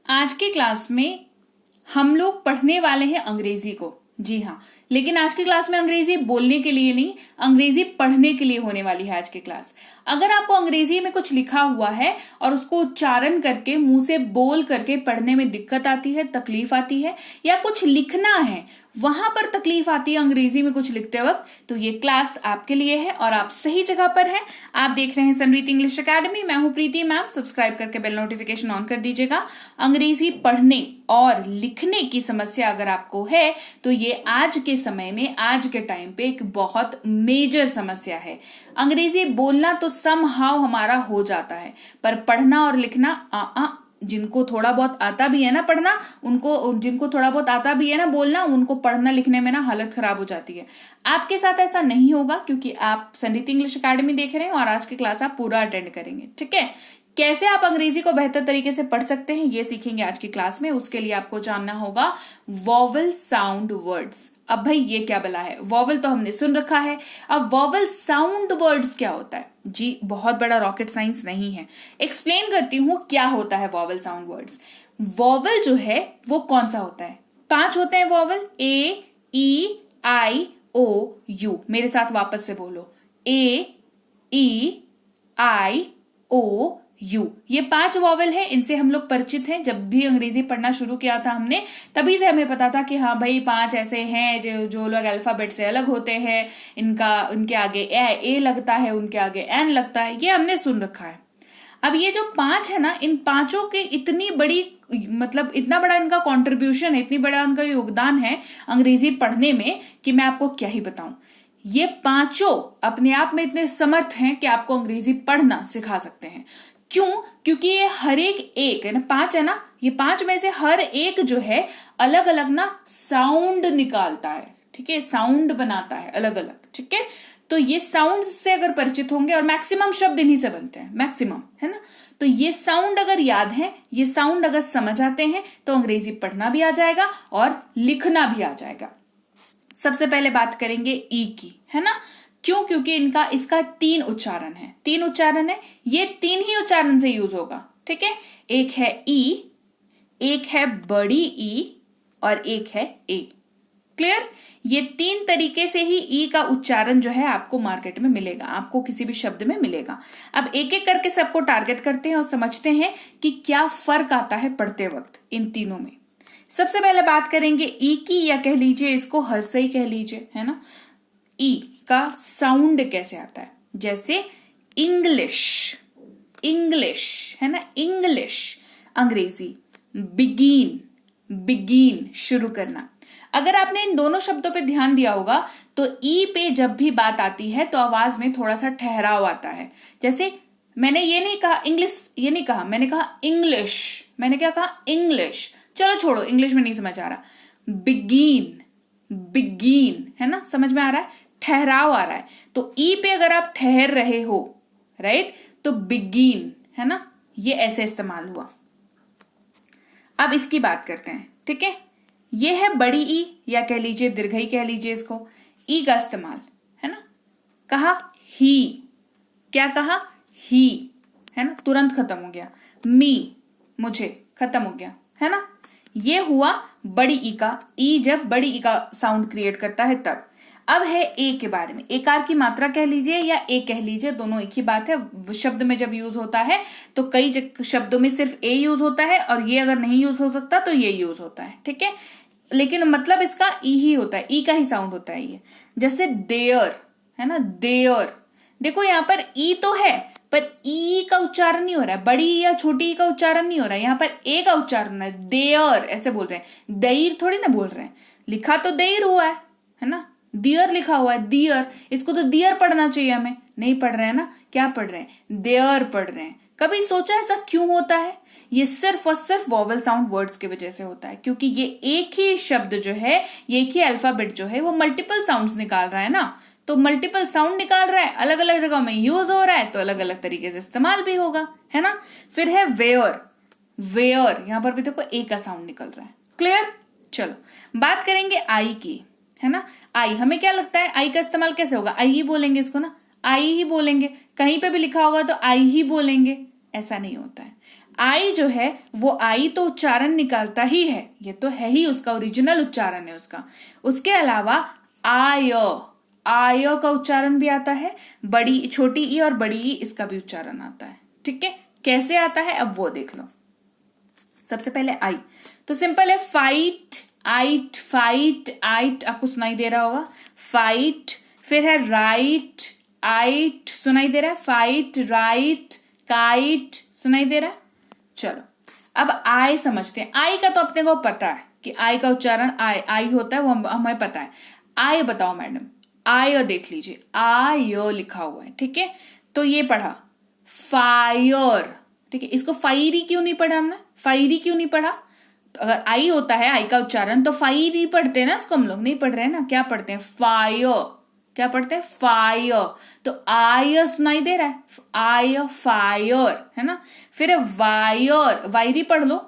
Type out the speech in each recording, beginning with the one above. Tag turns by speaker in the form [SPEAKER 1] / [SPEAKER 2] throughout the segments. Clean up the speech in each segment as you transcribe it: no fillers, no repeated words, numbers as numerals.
[SPEAKER 1] आज की क्लास में हम लोग पढ़ने वाले हैं अंग्रेजी को। जी हाँ, लेकिन आज की क्लास में अंग्रेजी बोलने के लिए नहीं, अंग्रेजी पढ़ने के लिए होने वाली है आज की क्लास। अगर आपको अंग्रेजी में कुछ लिखा हुआ है और उसको उच्चारण करके मुंह से बोल करके पढ़ने में दिक्कत आती है, तकलीफ आती है, या कुछ लिखना है वहां पर तकलीफ आती है अंग्रेजी में कुछ लिखते वक्त, तो ये क्लास आपके लिए है और आप सही जगह पर हैं। आप देख रहे हैं समृद्धि इंग्लिश एकेडमी। मैं हूं प्रीति मैम। सब्सक्राइब करके बेल नोटिफिकेशन ऑन कर दीजिएगा। अंग्रेजी पढ़ने और लिखने की समस्या अगर आपको है तो ये आज के समय में, आज के टाइम पे एक बहुत मेजर समस्या है। अंग्रेजी बोलना तो समहाउ हमारा हो जाता है, पर पढ़ना और लिखना जिनको थोड़ा बहुत आता भी है ना पढ़ना, जिनको थोड़ा बहुत आता भी है ना बोलना, उनको पढ़ना लिखने में ना हालत खराब हो जाती है। आपके साथ ऐसा नहीं होगा क्योंकि आप समृद्धि इंग्लिश एकेडमी देख रहे हैं और आज की क्लास आप पूरा अटेंड करेंगे। ठीक है, कैसे आप अंग्रेजी को बेहतर तरीके से पढ़ सकते हैं ये सीखेंगे आज की क्लास में। उसके लिए आपको जानना होगा वॉवल साउंड वर्ड्स। अब भाई ये क्या बला है? वॉवल तो हमने सुन रखा है, अब वॉवल साउंड वर्ड्स क्या होता है? जी बहुत बड़ा रॉकेट साइंस नहीं है। एक्सप्लेन करती हूं क्या होता है वॉवल साउंड वर्ड्स। वॉवल जो है वो कौन सा होता है? 5 होते हैं vowel, A, E, I, O, you. मेरे साथ वापस से बोलो, ए, ई, आई, ओ, यू। ये 5 वॉवल है, इनसे हम लोग परिचित हैं। जब भी अंग्रेजी पढ़ना शुरू किया था हमने, तभी से हमें पता था कि हाँ भाई 5 ऐसे हैं जो लोग अल्फाबेट से अलग होते हैं। उनके आगे ए लगता है, उनके आगे एन लगता है, ये हमने सुन रखा है। अब ये जो 5 है ना, इन पांचों के इतनी बड़ी, मतलब इतना बड़ा इनका कॉन्ट्रीब्यूशन है, इतनी बड़ा उनका योगदान है अंग्रेजी पढ़ने में कि मैं आपको क्या ही बताऊं। ये पांचों अपने आप में इतने समर्थ हैं कि आपको अंग्रेजी पढ़ना सिखा सकते हैं। क्यों? क्योंकि ये हर एक है ना, 5 है ना, ये 5 में से हर एक जो है अलग अलग ना साउंड निकालता है। ठीक है, साउंड बनाता है अलग अलग। ठीक है, तो ये साउंड से अगर परिचित होंगे, और मैक्सिमम शब्द इन्हीं से बनते हैं, मैक्सिमम, है ना। तो ये साउंड अगर याद है, ये साउंड अगर समझ आते हैं तो अंग्रेजी पढ़ना भी आ जाएगा और लिखना भी आ जाएगा। सबसे पहले बात करेंगे ई की, है ना। क्यों? क्योंकि इसका 3 उच्चारण है। 3 उच्चारण है, ये 3 ही उच्चारण से यूज होगा। ठीक है, एक है ई, एक है बड़ी ई और एक है ए। क्लियर? ये 3 तरीके से ही ई का उच्चारण जो है आपको मार्केट में मिलेगा, आपको किसी भी शब्द में मिलेगा। अब एक एक करके सबको टारगेट करते हैं और समझते हैं कि क्या फर्क आता है पढ़ते वक्त इन तीनों में। सबसे पहले बात करेंगे ई की, या कह लीजिए इसको हर्षई कह लीजिए, है ना। ई का साउंड कैसे आता है? जैसे इंग्लिश, इंग्लिश, है ना, इंग्लिश। अंग्रेजी बिगिन, बिगिन, शुरू करना। अगर आपने इन दोनों शब्दों पे ध्यान दिया होगा तो ई पे जब भी बात आती है तो आवाज में थोड़ा सा ठहराव आता है। जैसे मैंने ये नहीं कहा इंग्लिश, ये नहीं कहा, मैंने कहा इंग्लिश। मैंने क्या कहा? इंग्लिश। चलो छोड़ो, इंग्लिश में नहीं समझ आ रहा। बिगिन, बिगिन, है ना, समझ में आ रहा है, ठहराव आ रहा है। तो ई पे अगर आप ठहर रहे हो, राइट, तो बिगिन, है ना, ये ऐसे इस्तेमाल हुआ। अब इसकी बात करते हैं। ठीक है, ये है बड़ी ई, या कह लीजिए दीर्घई कह लीजिए इसको। ई का इस्तेमाल, है ना, कहा ही। क्या कहा? ही, है ना, तुरंत खत्म हो गया। मी, मुझे, खत्म हो गया, है ना। ये हुआ बड़ी ई का। ई जब बड़ी ई का साउंड क्रिएट करता है तब। अब है ए के बारे में। एकार की मात्रा कह लीजिए या ए कह लीजिए, दोनों एक ही बात है। शब्द में जब यूज होता है तो कई शब्दों में सिर्फ ए यूज होता है, और ये अगर नहीं यूज हो सकता तो ये यूज होता है। ठीक है, लेकिन मतलब इसका ई ही होता है, ई का ही साउंड होता है ये। जैसे देयर, है ना, देयर। देखो यहाँ पर ई तो है पर ई का उच्चारण नहीं हो रहा है, बड़ी या छोटी ई का उच्चारण नहीं हो रहा है, यहाँ पर ए का उच्चारण है। देयर ऐसे बोल रहे हैं, देर थोड़ी ना बोल रहे हैं। लिखा तो देर हुआ है ना, दियर लिखा हुआ है, दियर। इसको तो दियर पढ़ना चाहिए, हमें नहीं पढ़ रहे हैं ना। क्या पढ़ रहे हैं? देयर पढ़ रहे हैं। कभी सोचा ऐसा क्यों होता है? ये सिर्फ और सिर्फ वॉवल साउंड वर्ड्स की वजह से होता है, क्योंकि ये एक ही शब्द जो है, ये एक ही अल्फाबेट जो है, वो मल्टीपल साउंड्स निकाल रहा है ना। तो मल्टीपल साउंड निकाल रहा है, अलग अलग जगह में यूज हो रहा है, तो अलग अलग तरीके से इस्तेमाल भी होगा, है ना। फिर है वेयर, वेयर, यहां पर भी देखो ए का साउंड निकल रहा है। क्लियर? चलो बात करेंगे आई की, है ना। आई, हमें क्या लगता है आई का इस्तेमाल कैसे होगा? आई ही बोलेंगे इसको ना, आई ही बोलेंगे। कहीं पे भी लिखा होगा तो आई ही बोलेंगे, ऐसा नहीं होता है। आई जो है वो आई तो उच्चारण निकालता ही है, ये तो है ही, उसका ओरिजिनल उच्चारण है उसका। उसके अलावा आय, आय का उच्चारण भी आता है, बड़ी छोटी ई और बड़ी ई इसका भी उच्चारण आता है। ठीक है, कैसे आता है अब वो देख लो। सबसे पहले आई, तो सिंपल है, फाइट, आइट, फाइट, आइट आपको सुनाई दे रहा होगा, फाइट। फिर है राइट, आइट सुनाई दे रहा है, फाइट, राइट, काइट सुनाई दे रहा है। चलो अब आई समझते हैं। आई का तो अपने को पता है कि आई का उच्चारण आई आई होता है, वो हमें पता है। आई बताओ मैडम, आय देख लीजिए, आय लिखा हुआ है। ठीक है, तो ये पढ़ा फायर। ठीक है, इसको फायरी क्यों नहीं पढ़ा हमने, फायरी क्यों नहीं पढ़ा? तो अगर आई होता है आई का उच्चारण तो फायरी पढ़ते हैं ना, इसको हम लोग नहीं पढ़ रहे हैं ना, क्या पढ़ते हैं? फायर। क्या पढ़ते हैं? फायर। तो आय सुनाई दे रहा है, आय फायर, है ना। फिर वायर, वायरी पढ़ लो।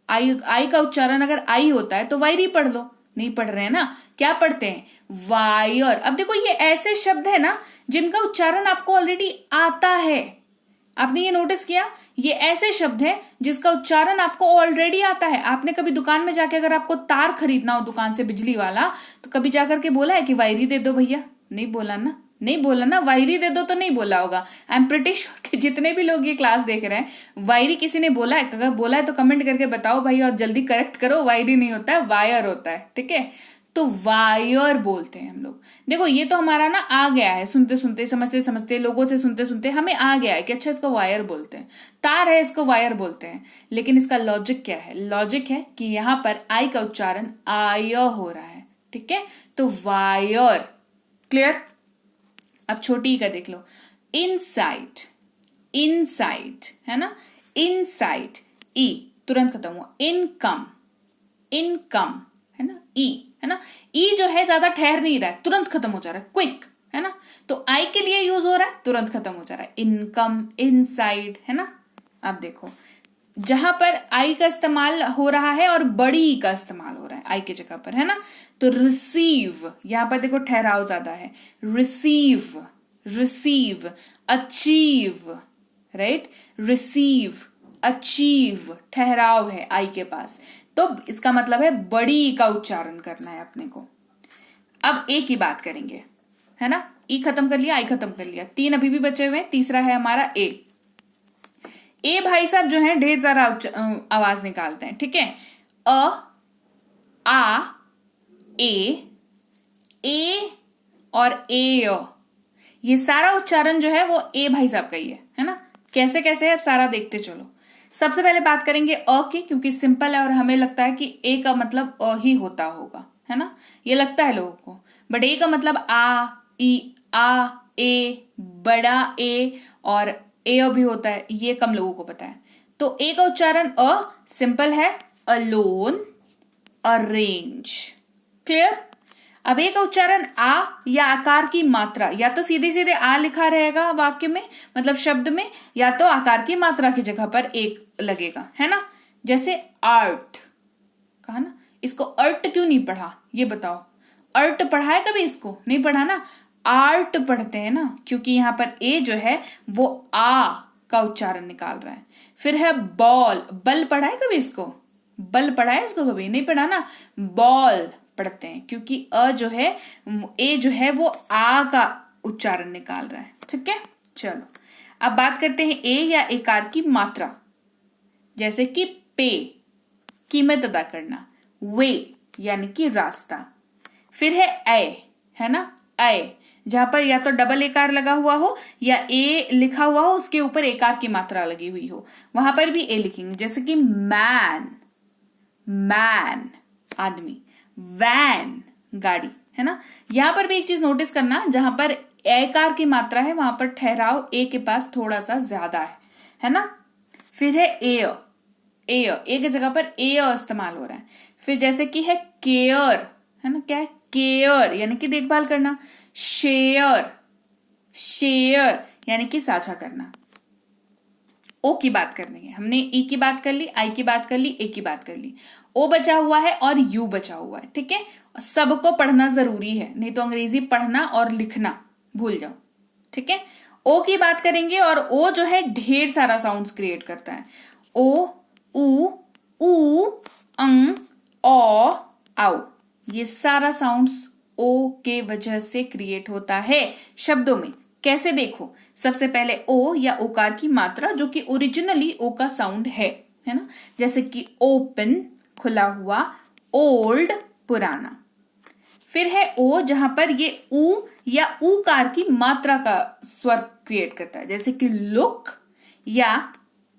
[SPEAKER 1] आई आई का उच्चारण अगर आई होता है तो वायरी पढ़ लो, नहीं पढ़ रहे हैं ना, क्या पढ़ते हैं? वायर। अब देखो ये ऐसे शब्द है ना जिनका उच्चारण आपको ऑलरेडी आता है। आपने ये नोटिस किया, ये ऐसे शब्द है जिसका उच्चारण आपको ऑलरेडी आता है। आपने कभी दुकान में जाके अगर आपको तार खरीदना हो दुकान से बिजली वाला, तो कभी जाकर के बोला है कि वायरी दे दो भैया? नहीं बोला ना, नहीं बोला ना, वायरी दे दो तो नहीं बोला होगा। आई एम प्रिटी श्योर कि जितने भी लोग ये क्लास देख रहे हैं वायरी किसी ने बोला है, अगर बोला है तो कमेंट करके बताओ भाई, और जल्दी करेक्ट करो, वायरी नहीं होता है, वायर होता है। ठीक है, तो वायर बोलते हैं हम लोग। देखो ये तो हमारा ना आ गया है, सुनते सुनते, समझते समझते, लोगों से सुनते सुनते हमें आ गया है कि अच्छा इसको वायर बोलते हैं, तार है इसको वायर बोलते हैं। लेकिन इसका लॉजिक क्या है? लॉजिक है कि यहाँ पर आई का उच्चारण आय हो रहा है। ठीक है, तो वायर। क्लियर? अब छोटी ई का देख लो, इनसाइड, इनसाइड है ना, इनसाइड, ई तुरंत खत्म हुआ। इनकम, इनकम है ना, ई है ना, ई जो है ज्यादा ठहर नहीं रहा है, तुरंत खत्म हो जा रहा है, क्विक है ना। तो आई के लिए यूज हो रहा है, तुरंत खत्म हो जा रहा है, इनकम, इनसाइड है ना। अब देखो जहां पर आई का इस्तेमाल हो रहा है और बड़ी ई का इस्तेमाल हो रहा है आई की जगह पर, है ना, तो रिसीव, यहां पर देखो ठहराव ज्यादा है, receive, receive, achieve, right, receive, achieve, ठहराव है आई के पास, तो इसका मतलब है बड़ी ई का उच्चारण करना है अपने को। अब ए की बात करेंगे, है ना, ई खत्म कर लिया, आई खत्म कर लिया, तीन अभी भी बचे हुए हैं, तीसरा है हमारा ए। ए भाई साहब जो है ढेर सारा आवाज निकालते हैं। ठीक है, अ, आ, ए और ए, ये सारा उच्चारण जो है वो ए भाई साहब का ही है ना। कैसे कैसे है अब सारा देखते चलो। सबसे पहले बात करेंगे अ की, क्योंकि सिंपल है और हमें लगता है कि ए का मतलब अ ही होता होगा, है ना, ये लगता है लोगों को, बट ए का मतलब आ, ई, आ, ए, बड़ा ए और ए भी होता है, ये कम लोगों को पता है। तो ए का उच्चारण अ सिंपल है, अलोन, अरेंज। क्लियर? अब ए का उच्चारण आ या आकार की मात्रा, या तो सीधे सीधे आ लिखा रहेगा वाक्य में, मतलब शब्द में, या तो आकार की मात्रा की जगह पर एक लगेगा, है ना। जैसे आर्ट कहा ना, इसको अर्ट क्यों नहीं पढ़ा ये बताओ? अर्ट पढ़ा है कभी? इसको नहीं पढ़ा ना, आर्ट पढ़ते हैं ना, क्योंकि यहां पर ए जो है वो आ का उच्चारण निकाल रहा है। फिर है बॉल, बल पढ़ा है कभी इसको? बल पढ़ा है इसको कभी? नहीं पढ़ा ना, बॉल पढ़ते हैं, क्योंकि अ जो है, ए जो है वो आ का उच्चारण निकाल रहा है। ठीक है, चलो अब बात करते हैं ए या एकार की मात्रा, जैसे कि पे, कीमत अदा करना, वे यानी कि रास्ता। फिर है ए, है ना, ए, जहां पर या तो डबल एकार लगा हुआ हो या ए लिखा हुआ हो, उसके ऊपर एकार की मात्रा लगी हुई हो, वहां पर भी ए लिखेंगे। जैसे कि मैन, मैन आदमी, वैन गाड़ी, है ना। यहां पर भी एक चीज नोटिस करना, जहां पर एकार की मात्रा है वहां पर ठहराव ए के पास थोड़ा सा ज्यादा है ना। फिर है ए, ए की जगह पर ए इस्तेमाल हो रहा है। फिर जैसे कि है केयर, है ना, क्या है? केयर यानी कि देखभाल करना। शेयर, शेयर यानी कि साझा करना। ओ की बात करनी है हमने, ई की बात कर ली, आई की बात कर ली, ए की बात कर ली। ओ बचा हुआ है और यू बचा हुआ है। ठीक है, सबको पढ़ना जरूरी है, नहीं तो अंग्रेजी पढ़ना और लिखना भूल जाओ। ठीक है, ओ की बात करेंगे और ओ जो है ढेर सारा साउंड्स क्रिएट करता है। ओ, ऊ, अंग, औ, आउ। ये सारा साउंड्स ओ के वजह से क्रिएट होता है शब्दों में। कैसे देखो, सबसे पहले ओ या ओकार की मात्रा जो कि ओरिजिनली ओ का साउंड है ना, जैसे कि ओपन खुला हुआ, ओल्ड पुराना। फिर है ओ जहां पर ये ऊ या ऊकार की मात्रा का स्वर क्रिएट करता है, जैसे कि लुक या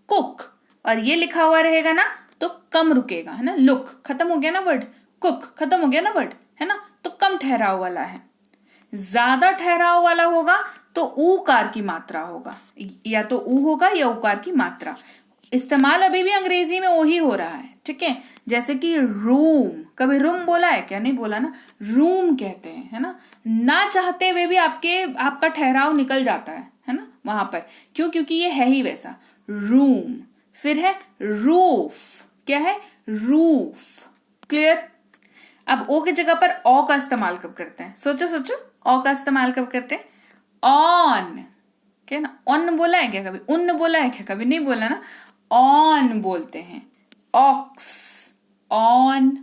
[SPEAKER 1] कुक, और ये लिखा हुआ रहेगा ना तो कम रुकेगा, है ना। लुक खत्म हो गया ना वर्ड, कुक खत्म हो गया ना वर्ड, है ना, तो कम ठहराव वाला है। ज्यादा ठहराव वाला होगा तो ऊकार की मात्रा होगा, या तो ऊ होगा या उकार की मात्रा। इस्तेमाल अभी भी अंग्रेजी में ओ ही हो रहा है, ठीक है। जैसे कि रूम, कभी रूम बोला है क्या? नहीं बोला ना, रूम कहते हैं, है ना चाहते हुए भी आपका ठहराव निकल जाता है ना वहां पर। क्यों? क्योंकि ये है ही वैसा, रूम। फिर है रूफ, क्या है? रूफ। क्लियर? अब ओ की जगह पर ओ का इस्तेमाल कब करते हैं? सोचो ओ का इस्तेमाल कब करते हैं? ऑन, क्या ना, ऑन बोला है क्या कभी? उन बोला है क्या कभी? नहीं बोला ना, ऑन बोलते हैं। ऑक्स, ऑन,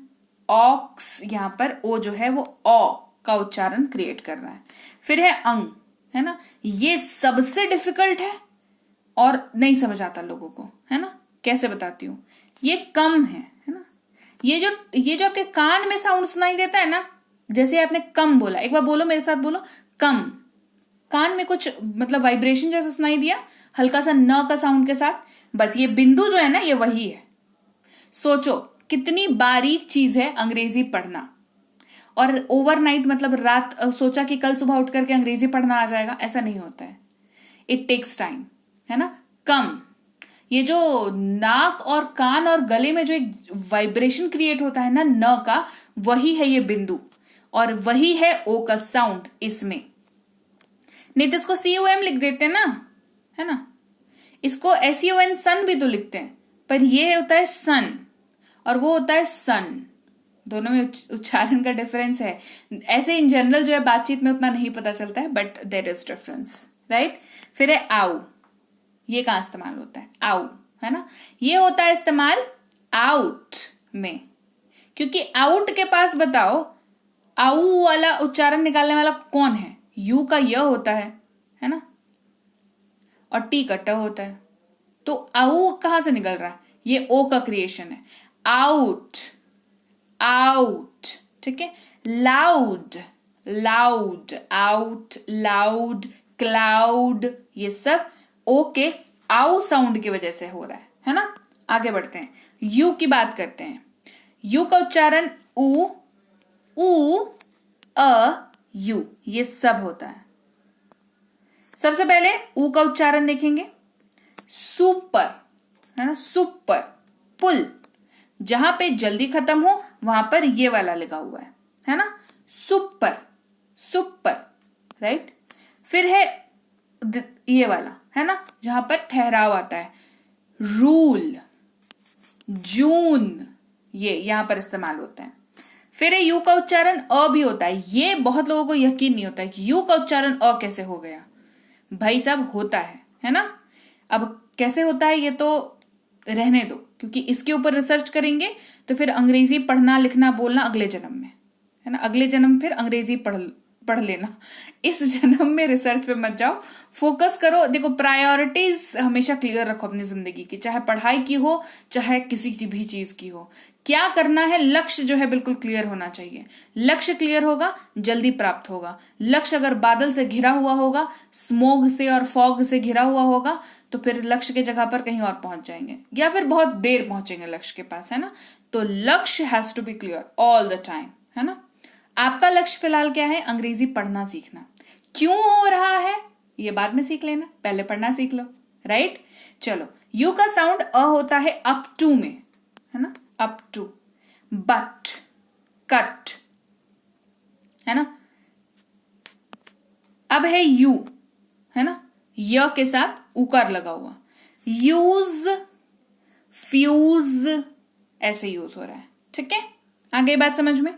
[SPEAKER 1] ऑक्स, यहां पर ओ जो है वो ओ का उच्चारण क्रिएट कर रहा है। फिर है अंग, है ना, ये सबसे डिफिकल्ट है और नहीं समझ आता लोगों को, है ना। कैसे बताती हूं, ये कम है ना। ये जो आपके कान में साउंड सुनाई देता है ना, जैसे आपने कम बोला, एक बार बोलो मेरे साथ, बोलो कम। कान में कुछ मतलब वाइब्रेशन जैसा सुनाई दिया, हल्का सा न का साउंड के साथ, बस ये बिंदु जो है ना ये वही है। सोचो कितनी बारीक चीज है अंग्रेजी पढ़ना। और ओवरनाइट मतलब रात सोचा कि कल सुबह उठ करके अंग्रेजी पढ़ना आ जाएगा, ऐसा नहीं होता है। इट टेक्स टाइम, है ना। कम, ये जो नाक और कान और गले में जो एक वाइब्रेशन क्रिएट होता है ना न का, वही है ये बिंदु, और वही है ओ का साउंड इसमें। नहीं तो इसको COM लिख देते हैं ना, है ना। इसको SUN सन भी तो लिखते हैं, पर ये होता है सन और वो होता है सन। दोनों में उच्चारण का डिफरेंस है। ऐसे इन जनरल जो है बातचीत में उतना नहीं पता चलता है, but there is difference, right. फिर है आउ, ये कहां इस्तेमाल होता है? आउ, है ना, ये होता है इस्तेमाल आउट में। क्योंकि आउट के पास बताओ आउ वाला उच्चारण निकालने वाला कौन है? यू का य होता है ना, और टी का ट होता है। तो आउ कहां से निकल रहा है? ये ओ का क्रिएशन है। आउट, आउट, ठीक है। Loud, loud, out, loud, cloud, ये सब ओ के आउ साउंड की वजह से हो रहा है ना। आगे बढ़ते हैं, यू की बात करते हैं। यू का उच्चारण ऊ, यू, ये सब होता है। सबसे पहले ऊ का उच्चारण देखेंगे, सुपर, है ना, सुपर। पुल, जहां पे जल्दी खत्म हो वहां पर ये वाला लगा हुआ है ना, सुपर, सुपर, राइट। फिर है ये वाला, है ना, जहां पर ठहराव आता है, रूल, जून, ये यहां पर इस्तेमाल होता है। फिर यू का उच्चारण अ भी होता है। ये बहुत लोगों को यकीन नहीं होता है कि यू का उच्चारण अ कैसे हो गया। भाई साहब होता है ना। अब कैसे होता है ये तो रहने दो, क्योंकि इसके ऊपर रिसर्च करेंगे तो फिर अंग्रेजी पढ़ना लिखना बोलना अगले जन्म में, है ना। अगले जन्म फिर अंग्रेजी पढ़ लेना, इस जन्म में रिसर्च पे मत जाओ, फोकस करो। देखो प्रायोरिटीज हमेशा क्लियर रखो अपनी जिंदगी की, चाहे पढ़ाई की हो चाहे किसी भी चीज की हो। क्या करना है, लक्ष्य जो है बिल्कुल क्लियर होना चाहिए। लक्ष्य क्लियर होगा जल्दी प्राप्त होगा। लक्ष्य अगर बादल से घिरा हुआ होगा, स्मोग से और फॉग से घिरा हुआ होगा, तो फिर लक्ष्य के जगह पर कहीं और पहुंच जाएंगे, या फिर बहुत देर पहुंचेंगे लक्ष्य के पास, है ना। तो लक्ष्य has to be clear all the time, है ना। आपका लक्ष्य फिलहाल क्या है? अंग्रेजी पढ़ना सीखना। क्यों हो रहा है ये बाद में सीख लेना, पहले पढ़ना सीख लो, राइट। चलो, यू का साउंड अ होता है अप टू में, है ना, अप टू। बट, कट, है ना। अब है यू, है ना, य के साथ उकार लगा हुआ। यूज, फ्यूज, ऐसे यूज हो रहा है, ठीक है। आ गई बात समझ में?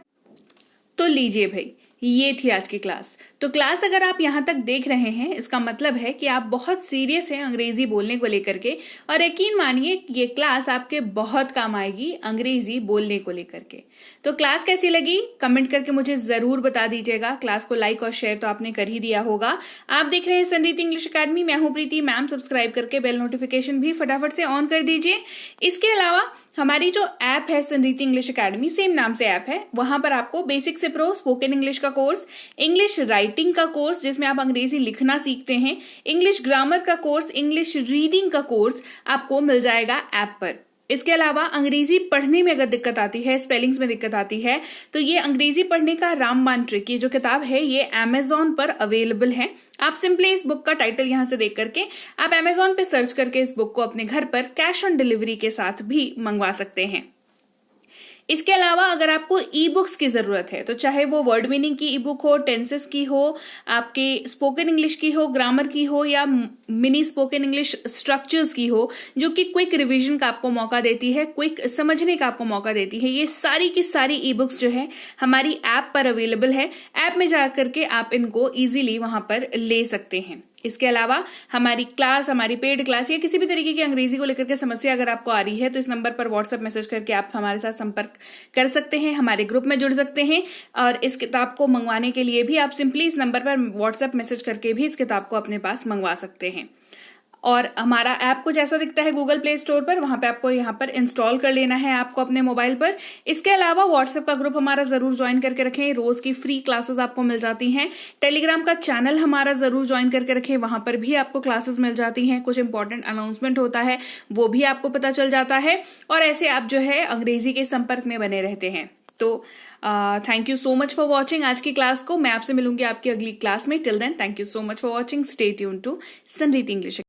[SPEAKER 1] तो लीजिए भाई, ये थी आज की क्लास। तो क्लास अगर आप यहाँ तक देख रहे हैं, इसका मतलब है कि आप बहुत सीरियस हैं अंग्रेजी बोलने को लेकर के, और यकीन मानिए ये क्लास आपके बहुत काम आएगी अंग्रेजी बोलने को लेकर के। तो क्लास कैसी लगी कमेंट करके मुझे जरूर बता दीजिएगा। क्लास को लाइक और शेयर तो आपने कर ही दिया होगा। आप देख रहे हैं संरीति इंग्लिश अकेडमी, मैं हूं प्रीति मैम। सब्सक्राइब करके बेल नोटिफिकेशन भी फटाफट से ऑन कर दीजिए। इसके अलावा हमारी जो ऐप है संरीति इंग्लिश अकेडमी, सेम नाम से ऐप है, वहां पर आपको बेसिक से प्रो स्पोकन इंग्लिश का कोर्स, इंग्लिश राइटिंग का कोर्स जिसमें आप अंग्रेजी लिखना सीखते हैं, इंग्लिश ग्रामर का कोर्स, इंग्लिश रीडिंग का कोर्स आपको मिल जाएगा ऐप पर। इसके अलावा अंग्रेजी पढ़ने में अगर दिक्कत आती है, स्पेलिंग्स में दिक्कत आती है, तो ये अंग्रेजी पढ़ने का रामबाण ट्रिक, ये जो किताब है ये अमेजॉन पर अवेलेबल है। आप सिंपली इस बुक का टाइटल यहां से देख करके आप अमेजॉन पे सर्च करके इस बुक को अपने घर पर कैश ऑन डिलीवरी के साथ भी मंगवा सकते हैं। इसके अलावा अगर आपको ई बुक्स की जरूरत है, तो चाहे वो वर्ड मीनिंग की ई बुक हो, टेंसेस की हो, आपके स्पोकन इंग्लिश की हो, ग्रामर की हो, या मिनी स्पोकन इंग्लिश स्ट्रक्चर्स की हो, जो कि क्विक रिवीजन का आपको मौका देती है, क्विक समझने का आपको मौका देती है, ये सारी की सारी ई बुक्स जो है हमारी ऐप पर अवेलेबल है। ऐप में जाकर के आप इनको इजीली वहां पर ले सकते हैं। इसके अलावा हमारी क्लास, हमारी पेड क्लास या किसी भी तरीके की अंग्रेजी को लेकर के समस्या अगर आपको आ रही है, तो इस नंबर पर व्हाट्सएप मैसेज करके आप हमारे साथ संपर्क कर सकते हैं, हमारे ग्रुप में जुड़ सकते हैं। और इस किताब को मंगवाने के लिए भी आप सिंपली इस नंबर पर व्हाट्सएप मैसेज करके भी इस किताब को अपने पास मंगवा सकते हैं। और हमारा ऐप कुछ ऐसा दिखता है गूगल प्ले स्टोर पर, वहां पे आपको यहाँ पर इंस्टॉल कर लेना है ऐप को अपने मोबाइल पर। इसके अलावा व्हाट्सएप का ग्रुप हमारा जरूर ज्वाइन करके रखें, रोज की फ्री क्लासेस आपको मिल जाती हैं। टेलीग्राम का चैनल हमारा जरूर ज्वाइन करके रखें, वहां पर भी आपको क्लासेस मिल जाती हैं, कुछ इंपॉर्टेंट अनाउंसमेंट होता है वो भी आपको पता चल जाता है, और ऐसे आप जो है अंग्रेजी के संपर्क में बने रहते हैं। तो thank you so much for watching आज की क्लास को। मैं आपसे मिलूंगी आपकी अगली क्लास में। Till then thank you so much for watching. Stay tuned to Sanriti English.